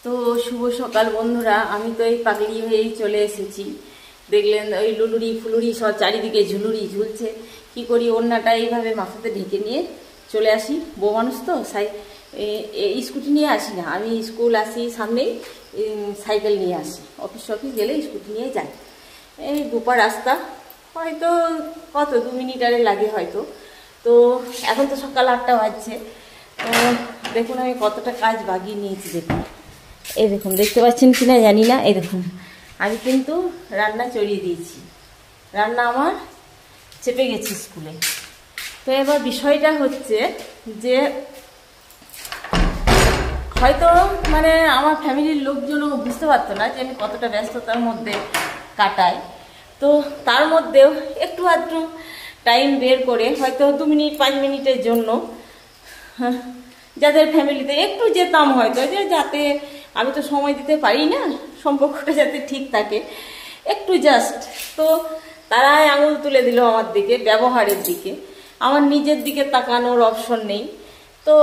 তো শুভ সকাল বন্ধুরা, আমি তো এই পাগলি হয়েই চলে এসেছি। দেখলেন ওই লুলুরি ফুলুরি সব চারিদিকে ঝুলুরি ঝুলছে। কি করি, ওড়নাটা এইভাবে মাথাতে ঢেকে নিয়ে চলে আসি। বউ মানুষ তো স্কুটি নিয়ে আসি না, আমি স্কুল আসি সামনেই, সাইকেল নিয়ে আসি। অফিস গেলে স্কুটি নিয়ে যাই। এই দুপা রাস্তা, হয়তো কত 2 মিনিট আরে লাগে হয়তো। তো এখন তো সকাল 8টা বাজছে। তো দেখুন আমি কতটা কাজ বাগিয়ে নিয়েছি। দেখুন, এই দেখুন, দেখতে পাচ্ছেন কিনা জানি না। এই দেখুন, আমি কিন্তু রান্না চড়িয়ে দিয়েছি। রান্না আমার চেপে গেছি স্কুলে। তো এবার বিষয়টা হচ্ছে যে হয়তো মানে আমার ফ্যামিলির লোকজনও বুঝতে পারতো না যে আমি কতটা ব্যস্ততার মধ্যে কাটাই। তো তার মধ্যেও একটু আধটু টাইম বের করে হয়তো 2 মিনিট 5 মিনিটের জন্য যাদের ফ্যামিলিতে একটু যেতাম, হয়তো যে যাতে আমি তো সময় দিতে পারি না, সম্পর্কটা যাতে ঠিক থাকে একটু জাস্ট। তো তারাই আঙুল তুলে দিল আমার দিকে, ব্যবহারের দিকে। আমার নিজের দিকে তাকানোর অপশন নেই। তো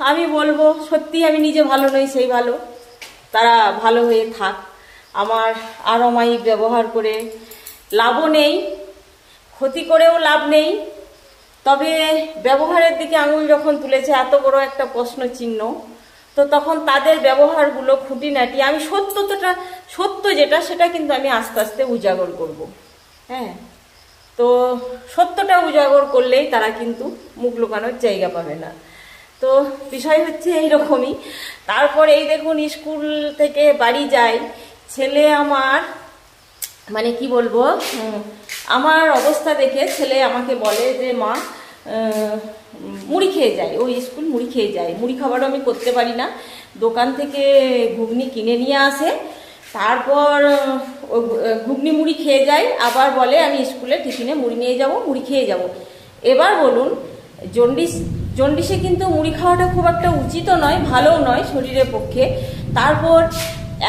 আমি বলবো সত্যি আমি নিজে ভালো নই, সেই ভালো, তারা ভালো হয়ে থাক। আমার আর অমায়িক ব্যবহার করে লাভও নেই, ক্ষতি করেও লাভ নেই। তবে ব্যবহারের দিকে আঙুল যখন তুলেছে, এত বড় একটা প্রশ্ন চিহ্ন, তো তখন তাদের ব্যবহারগুলো খুঁটিনাটি আমি সত্য যেটা সেটা কিন্তু আমি আস্তে আস্তে উজাগর করব। হ্যাঁ, তো সত্যটা উজাগর করলেই তারা কিন্তু মুখ লুকানোর জায়গা পাবে না। তো বিষয় হচ্ছে এইরকমই। তারপর এই দেখুন, স্কুল থেকে বাড়ি যাই, ছেলে আমার মানে কি বলবো, আমার অবস্থা দেখে ছেলে আমাকে বলে যে মা মুড়ি খেয়ে যায়। ওই স্কুল মুড়ি খেয়ে যায়। মুড়ি খাবারও আমি করতে পারি না। দোকান থেকে ঘুগনি কিনে নিয়ে আসে, তারপর ঘুগনি মুড়ি খেয়ে যায়, আবার বলে আমি স্কুলে টিফিনে মুড়ি নিয়ে যাব, মুড়ি খেয়ে যাব। এবার বলুন, জন্ডিসে কিন্তু মুড়ি খাওয়াটা খুব একটা উচিতও নয়, ভালোও নয় শরীরের পক্ষে। তারপর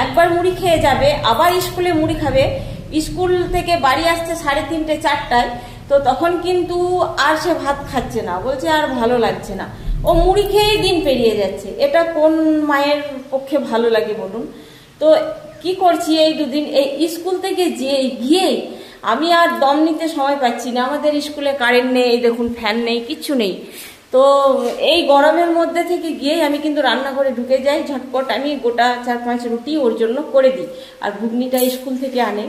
একবার মুড়ি খেয়ে যাবে, আবার স্কুলে মুড়ি খাবে। স্কুল থেকে বাড়ি আসছে 3:30 4টায়। তো তখন কিন্তু আর সে ভাত খাচ্ছে না, বলছে আর ভালো লাগছে না, ও মুড়ি খেয়েই দিন পেরিয়ে যাচ্ছে। এটা কোন মায়ের পক্ষে ভালো লাগে বলুন? তো কি করছি এই 2 দিন, এই স্কুল থেকে গিয়ে আমি আর দম নিতে সময় পাচ্ছি না। আমাদের স্কুলে কারেন্ট নেই, এই দেখুন ফ্যান নেই, কিচ্ছু নেই। তো এই গরমের মধ্যে থেকে গিয়ে আমি কিন্তু রান্নাঘরে ঢুকে যাই, ঝটপট আমি গোটা 4-5 রুটি ওর জন্য করে দিই, আর ঘুগনিটা স্কুল থেকে আনে।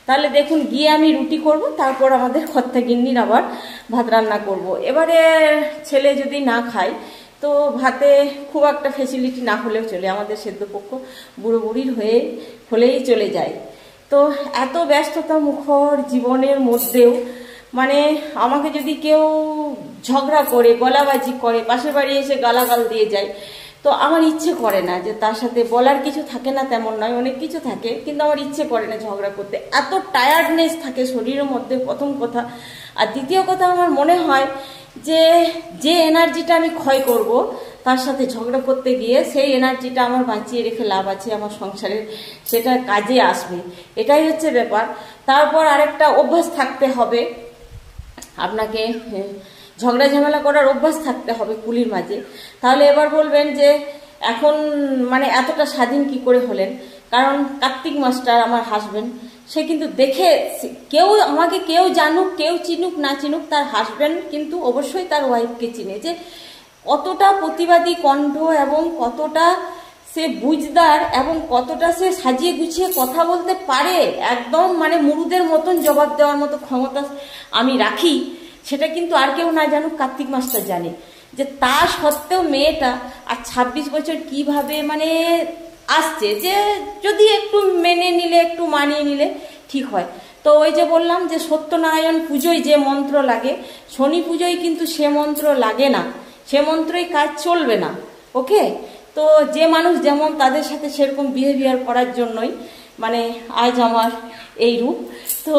তাহলে দেখুন, গিয়ে আমি রুটি করব, তারপর আমাদের কর্তাগিন্নির আবার ভাত রান্না করব। এবারে ছেলে যদি না খায়, তো ভাতে খুব একটা ফেসিলিটি না হলেও চলে, আমাদের সেদ্ধপক্ষ বুড়ো বুড়ির হলেই চলে যায়। তো এত ব্যস্ততা মুখর জীবনের মধ্যেও মানে আমাকে যদি কেউ ঝগড়া করে, গলাবাজি করে, পাশের বাড়ি এসে গালাগাল দিয়ে যায়, তো আমার ইচ্ছে করে না যে তার সাথে বলার কিছু থাকে না তেমন নয়, অনেক কিছু থাকে, কিন্তু আমার ইচ্ছে করে না ঝগড়া করতে। এত টায়ার্ডনেস থাকে শরীরের মধ্যে, প্রথম কথা। আর দ্বিতীয় কথা, আমার মনে হয় যে এনার্জিটা আমি ক্ষয় করব তার সাথে ঝগড়া করতে গিয়ে, সেই এনার্জিটা আমার বাঁচিয়ে রেখে লাভ আছে আমার সংসারের, সেটা কাজে আসবে। এটাই হচ্ছে ব্যাপার। তারপর আরেকটা অভ্যাস থাকতে হবে আপনাকে, ঝগড়া ঝামেলা করার অভ্যাস থাকতে হবে কুলির মাঝে। তাহলে এবার বলবেন যে এখন মানে এতটা স্বাধীন কি করে হলেন? কারণ কার্তিক মাস্টার আমার হাজবেন্ড, সে কিন্তু দেখে, কেউ জানুক, কেউ চিনুক না চিনুক, তার হাজবেন্ড কিন্তু অবশ্যই তার ওয়াইফকে চিনে, যে কতটা প্রতিবাদী কণ্ঠ এবং কতটা সে বুঝদার এবং কতটা সে সাজিয়ে গুছিয়ে কথা বলতে পারে। একদম মানে মুরুদের মতন জবাব দেওয়ার মতো ক্ষমতা আমি রাখি, সেটা কিন্তু আর কেউ না জানুক, কার্তিক মাস্টার জানে। যে তা সত্ত্বেও মেয়েটা আর 26 বছর কিভাবে মানে আসছে, যে যদি একটু মেনে নিলে, একটু মানিয়ে নিলে ঠিক হয়। তো ওই যে বললাম যে সত্যনারায়ণ পুজোয় যে মন্ত্র লাগে, শনি পুজোয় কিন্তু সে মন্ত্র লাগে না, সে মন্ত্রই কাজ চলবে না। ওকে, তো যে মানুষ যেমন, তাদের সাথে সেরকম বিহেভিয়ার করার জন্যই মানে আজ আমার এই রূপ। তো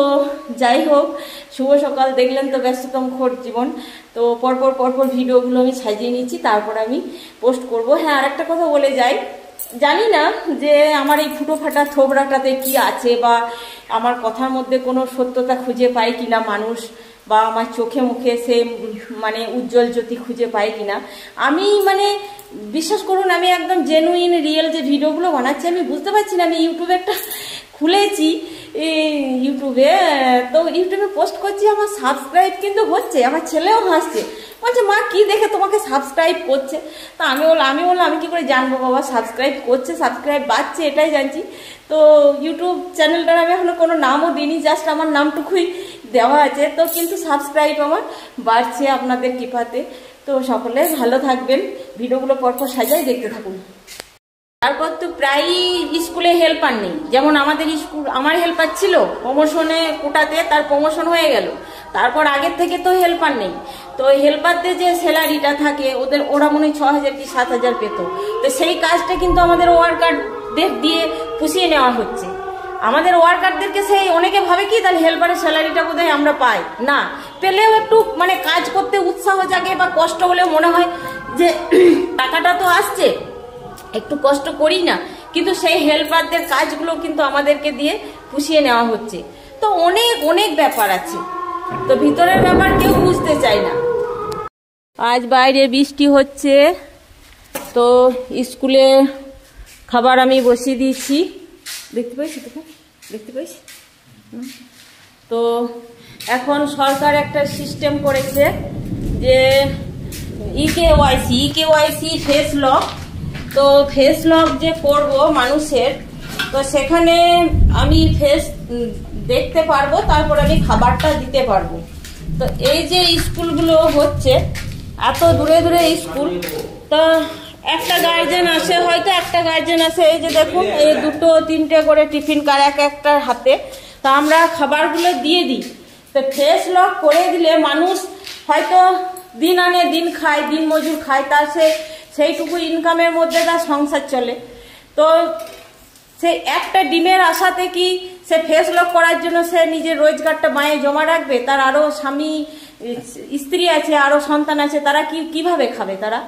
যাই হোক, শুভ সকাল। দেখলেন তো ব্যস্ততম খোর জীবন। তো পরপর ভিডিওগুলো আমি সাজিয়ে নিচ্ছি, তারপর আমি পোস্ট করব। হ্যাঁ, আরেকটা কথা বলে যাই, জানি না যে আমার এই ফুটো ফাটা থোবড়াটাতে কি আছে, বা আমার কথার মধ্যে কোনো সত্যতা খুঁজে পায় কিনা মানুষ, বা আমার চোখে মুখে সে মানে উজ্জ্বল জ্যোতি খুঁজে পাই কিনা। আমি মানে বিশ্বাস করুন, আমি একদম জেনুইন রিয়েল যে ভিডিওগুলো বানাচ্ছি আমি বুঝতে পারছি না। আমি ইউটিউবে একটা খুলেছি, ইউটিউবে তো ইউটিউবে পোস্ট করছি, আমার সাবস্ক্রাইব কিন্তু হচ্ছে, আমার ছেলেও হাসছে, বলছে মা কি দেখে তোমাকে সাবস্ক্রাইব করছে। তা আমি বললাম আমি কি করে জানবো বাবা সাবস্ক্রাইব করছে, সাবস্ক্রাইব বাড়ছে এটাই জানছি। তো ইউটিউব চ্যানেলটার আমি এখনো কোনো নামও দিইনি, জাস্ট আমার নামটুকুই দেওয়া আছে। তো কিন্তু সাবস্ক্রাইব আমার বাড়ছে আপনাদের কৃপাতে। তো সকলে ভালো থাকবেন, ভিডিওগুলো পরপর সাজাই দেখতে থাকুন। তারপর তো প্রায়ই স্কুলে হেল্পার নেই, যেমন আমাদের স্কুল আমার হেল্পার ছিল প্রমোশনে কোটাতে, তার প্রমোশন হয়ে গেল, তারপর আগের থেকে তো হেল্পার নেই। তো হেল্পারদের যে স্যালারিটা থাকে ওরা মনে হয় 6,000 কি 7,000 পেত। তো সেই কাজটা কিন্তু আমাদের ওয়ার্কারদের দিয়ে পুষিয়ে নেওয়া হচ্ছে। আমাদের ওয়ার্কারদেরকে সেই অনেকে ভাবে কি তাহলে হেল্পারের স্যালারিটা বোধহয় আমরা পাই না, পেলেও একটু মানে কাজ করতে উৎসাহ জাগে বা কষ্ট হলেও মনে হয় যে টাকাটা তো আসছে একটু কষ্ট করি না, কিন্তু সেই হেল্পারদের কাজগুলো কিন্তু আমাদেরকে দিয়ে পুষিয়ে নেওয়া হচ্ছে। তো অনেক অনেক ব্যাপার আছে, তো ভিতরের ব্যাপার কেউ বুঝতে চায় না। আজ বাইরে বৃষ্টি হচ্ছে, তো স্কুলে খাবার আমি বসিয়ে দিয়েছি, দেখতে পাইছি তো, দেখতে পাইছি। তো এখন সরকার একটা সিস্টেম করেছে যে ইকেওয়াইসি ফেস লক। তো ফেস লক যে করব মানুষের, তো সেখানে আমি ফেস দেখতে পারবো, তারপর আমি খাবারটা দিতে পারবো। তো এই যে স্কুলগুলো হচ্ছে এত দূরে দূরে স্কুল, তো একটা গার্জেন আসে, হয়তো একটা গার্জেন আসে, এই যে দেখুন এই 2-3টে করে টিফিন কার একটার হাতে, তা আমরা খাবারগুলো দিয়ে দিই। তো ফেস লক করে দিলে মানুষ হয়তো দিন আনে দিন খায়, দিন মজুর খায়, তার সেইটুকু ইনকামের মধ্যে তার সংসার চলে। তো সেই একটা ডিমের আশাতে কি সে ফেস লক করার জন্য সে নিজের রোজগারটা মায়ে জমা রাখবে? তার আরো স্বামী স্ত্রী আছে, আরো সন্তান আছে, তারা কিভাবে খাবে তারা?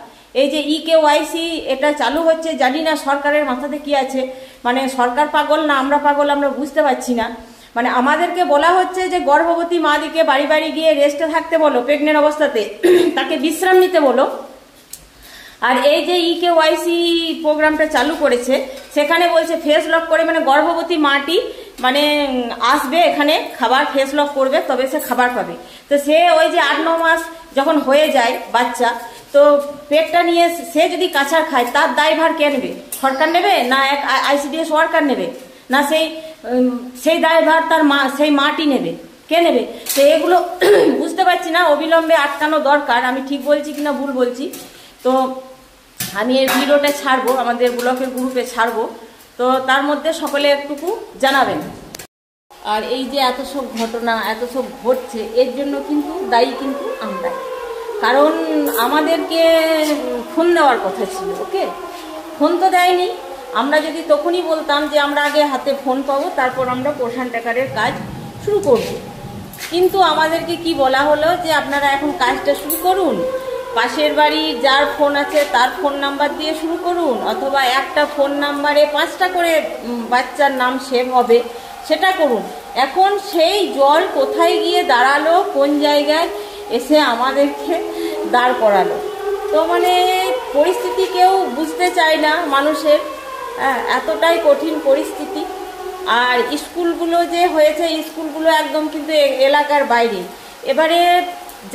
এই যে ইকেওয়াইসি এটা চালু হচ্ছে, জানি না সরকারের মাথাতে কি আছে, মানে সরকার পাগল না আমরা পাগল আমরা বুঝতে পারছি না। মানে আমাদেরকে বলা হচ্ছে যে গর্ভবতী মাদিকে বাড়ি বাড়ি গিয়ে রেস্টে থাকতে বলো, প্রেগনেন্ট অবস্থাতে তাকে বিশ্রাম নিতে বলো। আর এই যে ইকেওয়াইসি প্রোগ্রামটা চালু করেছে, সেখানে বলছে ফেস লক করে মানে গর্ভবতী মাটি মানে আসবে এখানে, খাবার ফেস লক করবে, তবে সে খাবার পাবে। তো সে ওই যে 8-9 মাস যখন হয়ে যায় বাচ্চা, তো পেটটা নিয়ে সে যদি কাঁচার খায়, তার দায়ভার কে নেবে? সরকার নেবে না এক আইসিডিএস ওয়ার্কার নেবে? না সেই দায়ভার তার সেই মাটি নেবে? কে নেবে? তো এগুলো বুঝতে পারছি না, অবিলম্বে আটকানো দরকার। আমি ঠিক বলছি কিনা ভুল বলছি, তো আমি এই ভিডিওটা ছাড়বো, আমাদের ব্লকের গ্রুপে ছাড়বো, তো তার মধ্যে সকলে একটুকু জানাবেন। আর এই যে এত সব ঘটনা এত সব ঘটছে, এর জন্য কিন্তু দায়ী কিন্তু আমরাই, কারণ আমাদেরকে ফোন দেওয়ার কথা ছিল, ওকে ফোন তো দেয়নি। আমরা যদি তখনই বলতাম যে আমরা আগে হাতে ফোন পাবো, তারপর আমরা পোষণ টাকারের কাজ শুরু করব, কিন্তু আমাদেরকে কি বলা হলো যে আপনারা এখন কাজটা শুরু করুন, পাশের বাড়ি যার ফোন আছে তার ফোন নাম্বার দিয়ে শুরু করুন, অথবা একটা ফোন নাম্বারে 5টা করে বাচ্চার নাম সেভ হবে, সেটা করুন। এখন সেই জল কোথায় গিয়ে দাঁড়ালো, কোন জায়গায় এসে আমাদেরকে দাঁড় করালো? তো মানে পরিস্থিতি কেউ বুঝতে চায় না মানুষের, এতটাই কঠিন পরিস্থিতি। আর স্কুলগুলো যে হয়েছে, স্কুলগুলো একদম কিন্তু এলাকার বাইরে। এবারে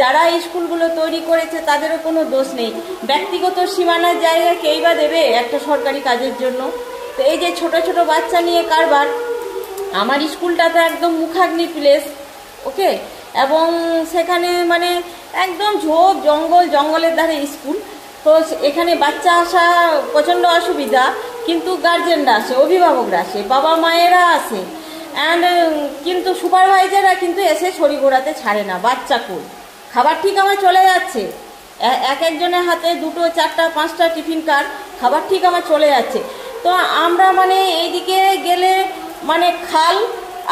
যারা স্কুলগুলো তৈরি করেছে তাদেরও কোনো দোষ নেই, ব্যক্তিগত সীমানার জায়গা কেই বা দেবে একটা সরকারি কাজের জন্য? তো এই যে ছোট ছোট বাচ্চা নিয়ে কারবার, আমার স্কুলটা তো একদম মুখাগ্নি প্লেস, ওকে, এবং সেখানে মানে একদম ঝোপ জঙ্গলের ধারে স্কুল। তো এখানে বাচ্চা আসা প্রচণ্ড অসুবিধা, কিন্তু গার্জেনরা আসে, অভিভাবকরা আসে, বাবা মায়েরা আসে, অ্যান্ড কিন্তু সুপারভাইজাররা কিন্তু এসে ছড়ি ঘোরাতে ছাড়ে না। বাচ্চা কই, খাবার ঠিক আমার চলে যাচ্ছে, একজনের হাতে 2, 4, 5টা টিফিন কার্ড, খাবার ঠিক আমার চলে যাচ্ছে। তো আমরা মানে এইদিকে গেলে মানে খাল,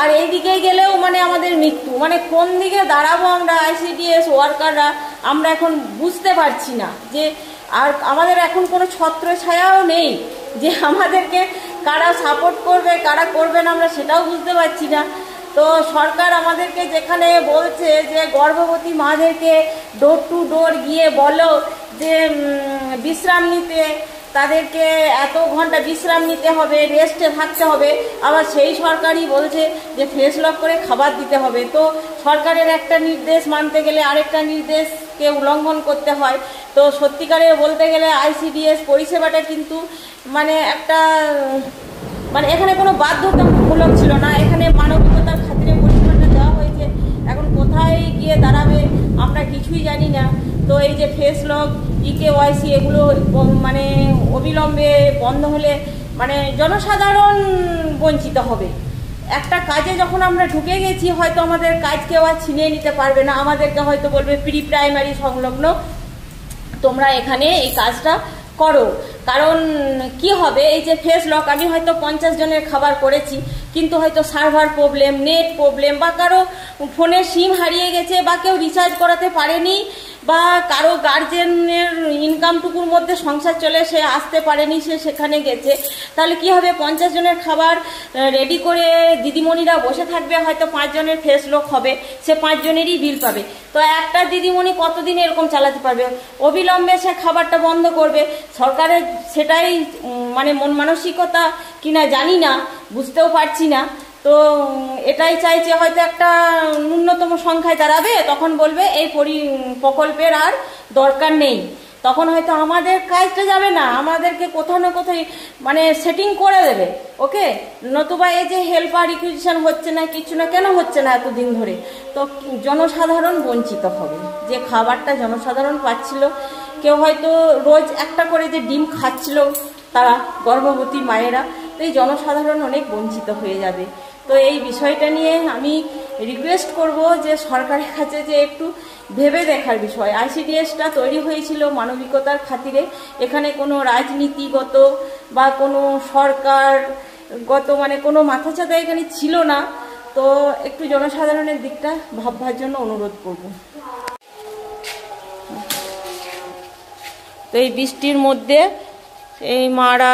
আর এইদিকে গেলেও মানে আমাদের মৃত্যু, মানে কোন দিকে দাঁড়াবো আমরা আইসিডিএস ওয়ার্কাররা, আমরা এখন বুঝতে পারছি না। যে আর আমাদের এখন কোনো ছত্র ছায়াও নেই যে আমাদেরকে কারা সাপোর্ট করবে কারা করবে না, আমরা সেটাও বুঝতে পারছি না। তো সরকার আমাদেরকে যেখানে বলছে যে গর্ভবতী মাদেরকে ডোর টু ডোর গিয়ে বলো যে বিশ্রাম নিতে, তাদেরকে এত ঘন্টা বিশ্রাম নিতে হবে, রেস্টে থাকতে হবে, আবার সেই সরকারই বলছে যে ফেস লক করে খাবার দিতে হবে। তো সরকারের একটা নির্দেশ মানতে গেলে আরেকটা নির্দেশকে উল্লঙ্ঘন করতে হয়। তো সত্যিকারের বলতে গেলে ICDS পরিষেবাটা কিন্তু মানে একটা মানে এখানে কোনো বাধ্যতামূলক ছিল না, এখানে মানবিকতার খাতিরে পরিষেবাটা দেওয়া হয়েছে। এখন কোথায় গিয়ে দাঁড়াবে আমরা কিছুই জানি না। তো এই যে ফেস লক, EKYC এগুলো মানে অবিলম্বে বন্ধ হলে মানে জনসাধারণ বঞ্চিত হবে। একটা কাজে যখন আমরা ঢুকে গেছি, হয়তো আমাদের কাজ কেউ আর ছিনিয়ে নিতে পারবে না, আমাদেরকে হয়তো বলবে প্রি প্রাইমারি সংলগ্ন তোমরা এখানে এই কাজটা করো। কারণ কি হবে, এই যে ফেস লক আমি হয়তো 50 জনের খাবার করেছি, কিন্তু হয়তো সার্ভার প্রবলেম, নেট প্রবলেম, বা কারো ফোনের সিম হারিয়ে গেছে, বা কেউ রিচার্জ করাতে পারেনি, বা কারো গার্জেনের ইনকামটুকুর মধ্যে সংসার চলে সে আসতে পারেনি, সে সেখানে গেছে। তাহলে কি হবে, 50 জনের খাবার রেডি করে দিদিমণিরা বসে থাকবে, হয়তো 5 জনের ফেস লক হবে, সে 5 জনেরই বিল পাবে। তো একটা দিদিমণি কতদিন এরকম চালাতে পারবে? অবিলম্বে সে খাবারটা বন্ধ করবে। সরকারের সেটাই মানে মন মানসিকতা কিনা জানি না, বুঝতেও পারছি না। তো এটাই চাইছে, হয়তো একটা ন্যূনতম সংখ্যায় দাঁড়াবে, তখন বলবে এই প্রকল্পের আর দরকার নেই, তখন হয়তো আমাদের কাজটা যাবে না, আমাদেরকে কোথাও না কোথায় মানে সেটিং করে দেবে। ওকে, নতুবা এই যে হেল্পার রিকুইজিশন হচ্ছে না, কিছু না, কেন হচ্ছে না এতদিন ধরে? তো জনসাধারণ বঞ্চিত হবে, যে খাবারটা জনসাধারণ পাচ্ছিল। কেউ হয়তো রোজ একটা করে যে ডিম খাচ্ছিল তারা গর্ভবতী মায়েরা, তো এই জনসাধারণ অনেক বঞ্চিত হয়ে যাবে। তো এই বিষয়টা নিয়ে আমি রিকোয়েস্ট করব যে সরকারের কাছে যে একটু ভেবে দেখার বিষয়। ICDSটা তৈরি হয়েছিল মানবিকতার খাতিরে, এখানে কোনো রাজনীতিগত বা কোনো সরকারগত মানে কোনো মাথাচাঁদা এখানে ছিল না। তো একটু জনসাধারণের দিকটা ভাববার জন্য অনুরোধ করব। তো এই বৃষ্টির মধ্যে এই মারা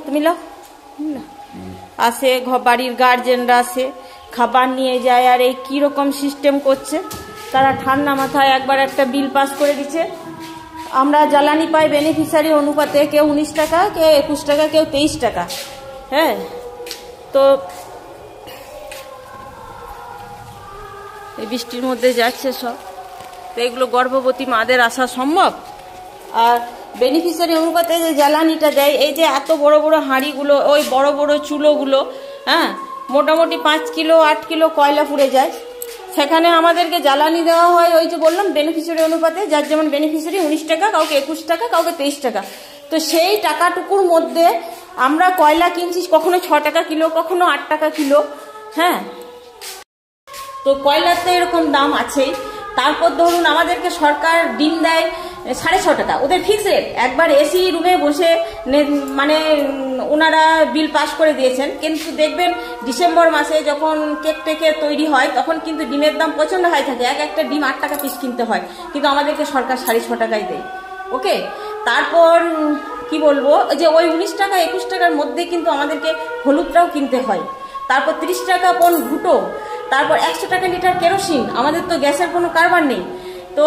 তুমি আসে, বাড়ির গার্জেনরা আসে, খাবার নিয়ে যায়, আর এই কীরকম সিস্টেম করছে তারা। ঠান্ডা মাথায় একবার একটা বিল পাস করে দিচ্ছে। আমরা জ্বালানি পাই বেনিফিশিয়ারি অনুপাতে, কেউ 19 টাকা, কেউ 21 টাকা, কেউ 23 টাকা। হ্যাঁ, তো এই বৃষ্টির মধ্যে যাচ্ছে সব। তো এগুলো গর্ভবতী মাদের আসা সম্ভব? আর বেনিফিশিয়ারি অনুপাতে যে জ্বালানিটা দেয়, এই যে এত বড় বড় হাঁড়িগুলো, ওই বড় বড় চুলোগুলো, হ্যাঁ, মোটামুটি 5 কিলো 8 কিলো কয়লা পুড়ে যায়। সেখানে আমাদেরকে জ্বালানি দেওয়া হয় ওই যে বললাম বেনিফিশিয়ারি অনুপাতে, যার যেমন বেনিফিশিয়ারি 19 টাকা, কাউকে 21 টাকা, কাউকে 23 টাকা। তো সেই টাকাটুকুর মধ্যে আমরা কয়লা কিনছি কখনো 6 টাকা কিলো, কখনো 8 টাকা কিলো। হ্যাঁ, তো কয়লার তো এরকম দাম আছেই। তারপর ধরুন আমাদেরকে সরকার ডিম দেয় 6.5 টাকা, ওদের ফিক্স রেট। একবার এসি রুমে বসে মানে ওনারা বিল পাস করে দিয়েছেন, কিন্তু দেখবেন ডিসেম্বর মাসে যখন কেক টেকে তৈরি হয় তখন কিন্তু ডিমের দাম প্রচণ্ড হাই থাকে, একটা ডিম 8 টাকা পিস কিনতে হয়, কিন্তু আমাদেরকে সরকার 6.5 টাকায় দেয়। ওকে, তারপর কি বলবো, যে ওই 19 টাকা 21 টাকার মধ্যে কিন্তু আমাদেরকে হলুদটাও কিনতে হয়। তারপর 30 টাকা পণ ঘুটো, তারপর 100 টাকা লিটার কেরোসিন। আমাদের তো গ্যাসের কোনো কারবার নেই। তো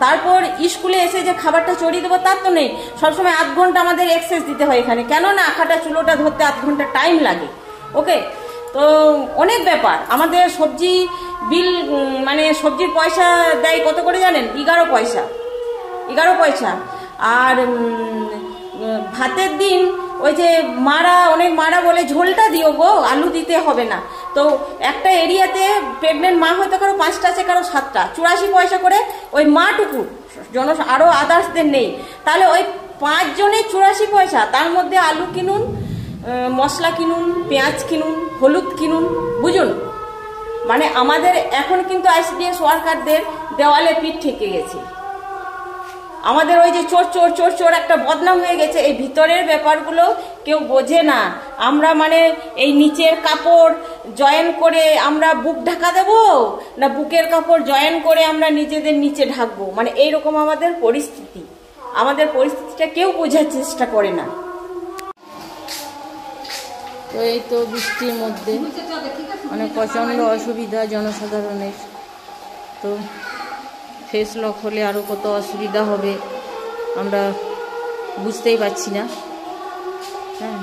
তারপর স্কুলে এসে যে খাবারটা চড়িয়ে দেবো তার তো নেই, সবসময় 8 ঘন্টা আমাদের এক্সেস দিতে হয় এখানে, কেননা আখাটা চুলোটা ধরতে 8 ঘন্টা টাইম লাগে। ওকে, তো অনেক ব্যাপার। আমাদের সবজি বিল মানে সবজির পয়সা দেয় কত করে জানেন? 11 পয়সা। 11 পয়সা। আর ভাতের দিন ওই যে অনেক মারা বলে ঝোলটা দিও গো, আলু দিতে হবে না। তো একটা এরিয়াতে প্রেগনেন্ট মা হয়তো কারো 5টা আছে, কারো 7টা, 84 পয়সা করে ওই মাটুকু, আরো আদার্সদের নেই। তাহলে ওই 5 জনের 84 পয়সা, তার মধ্যে আলু কিনুন, মশলা কিনুন, পেঁয়াজ কিনুন, হলুদ কিনুন, বুঝুন। মানে আমাদের এখন কিন্তু ICDS ওয়ার্কারদের দেওয়ালে পিঠ ঠেকে গেছে। আমাদের ওই যে চোর চোর চোর চোর একটা বদনাম হয়ে গেছে, এই ভিতরের ব্যাপারগুলো কেউ বোঝে না। আমরা মানে এই নিচের কাপড় জয়েন করে আমরা বুক ঢাকা দেব, না বুকের কাপড় জয়েন করে আমরা নিজেদের নিচে ঢাকবো, মানে এইরকম আমাদের পরিস্থিতি। আমাদের পরিস্থিতিটা কেউ বোঝার চেষ্টা করে না। তো এই তো বৃষ্টির মধ্যে মানে প্রচণ্ড অসুবিধা জনসাধারণের। তো ফেস লক হলে আরও কত অসুবিধা হবে আমরা বুঝতেই পারছি না। হ্যাঁ,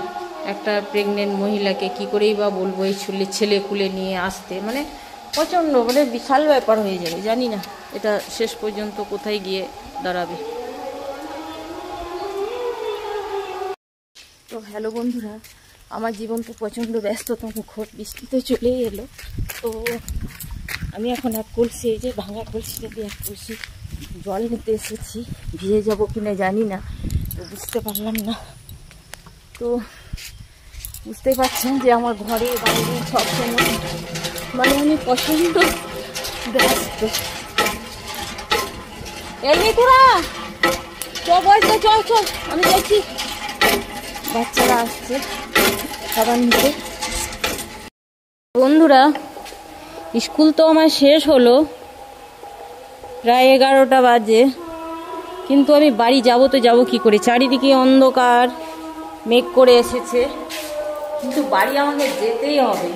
একটা প্রেগনেন্ট মহিলাকে কি করেই বা বলবো এই ছেলে কুলে নিয়ে আসতে, মানে প্রচণ্ড মানে বিশাল ব্যাপার হয়ে যাবে। জানি না এটা শেষ পর্যন্ত কোথায় গিয়ে দাঁড়াবে। তো হ্যালো বন্ধুরা, আমার জীবন তো প্রচণ্ড ব্যস্ততম ঘোর, বৃষ্টি তো চলেই এলো। তো আমি এখন এক কলসি, এই যে ভাঙা কলসিটা দিয়ে এক কলসি জল নিতে এসেছি। ভিজে যাবো কিনা জানি না, তো বুঝতে পারলাম না। তো বুঝতেই পারছেন যে আমার ঘরে বাইরে সবসময় মানে আমি প্রচণ্ড ব্যস্ত। এমনি তোরা চল বলতে চল চল, আমি যাচ্ছি। বাচ্চারা আসছে খাবার নিতে। বন্ধুরা, স্কুল তো আমার শেষ হলো, প্রায় 11টা বাজে, কিন্তু আমি বাড়ি যাব তো যাব কি করে? চারিদিকে অন্ধকার, মেঘ করে এসেছে, কিন্তু বাড়ি আমাকে যেতেই হবে।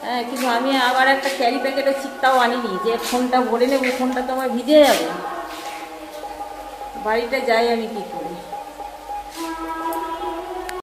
হ্যাঁ, কিন্তু আমি আবার একটা ক্যারি প্যাকেটের চিপটাও আনিনি যে ফোনটা ভরে নেব, ফোনটা তো আমার ভিজে যাবে। বাড়িটা যাই আমি কি করি।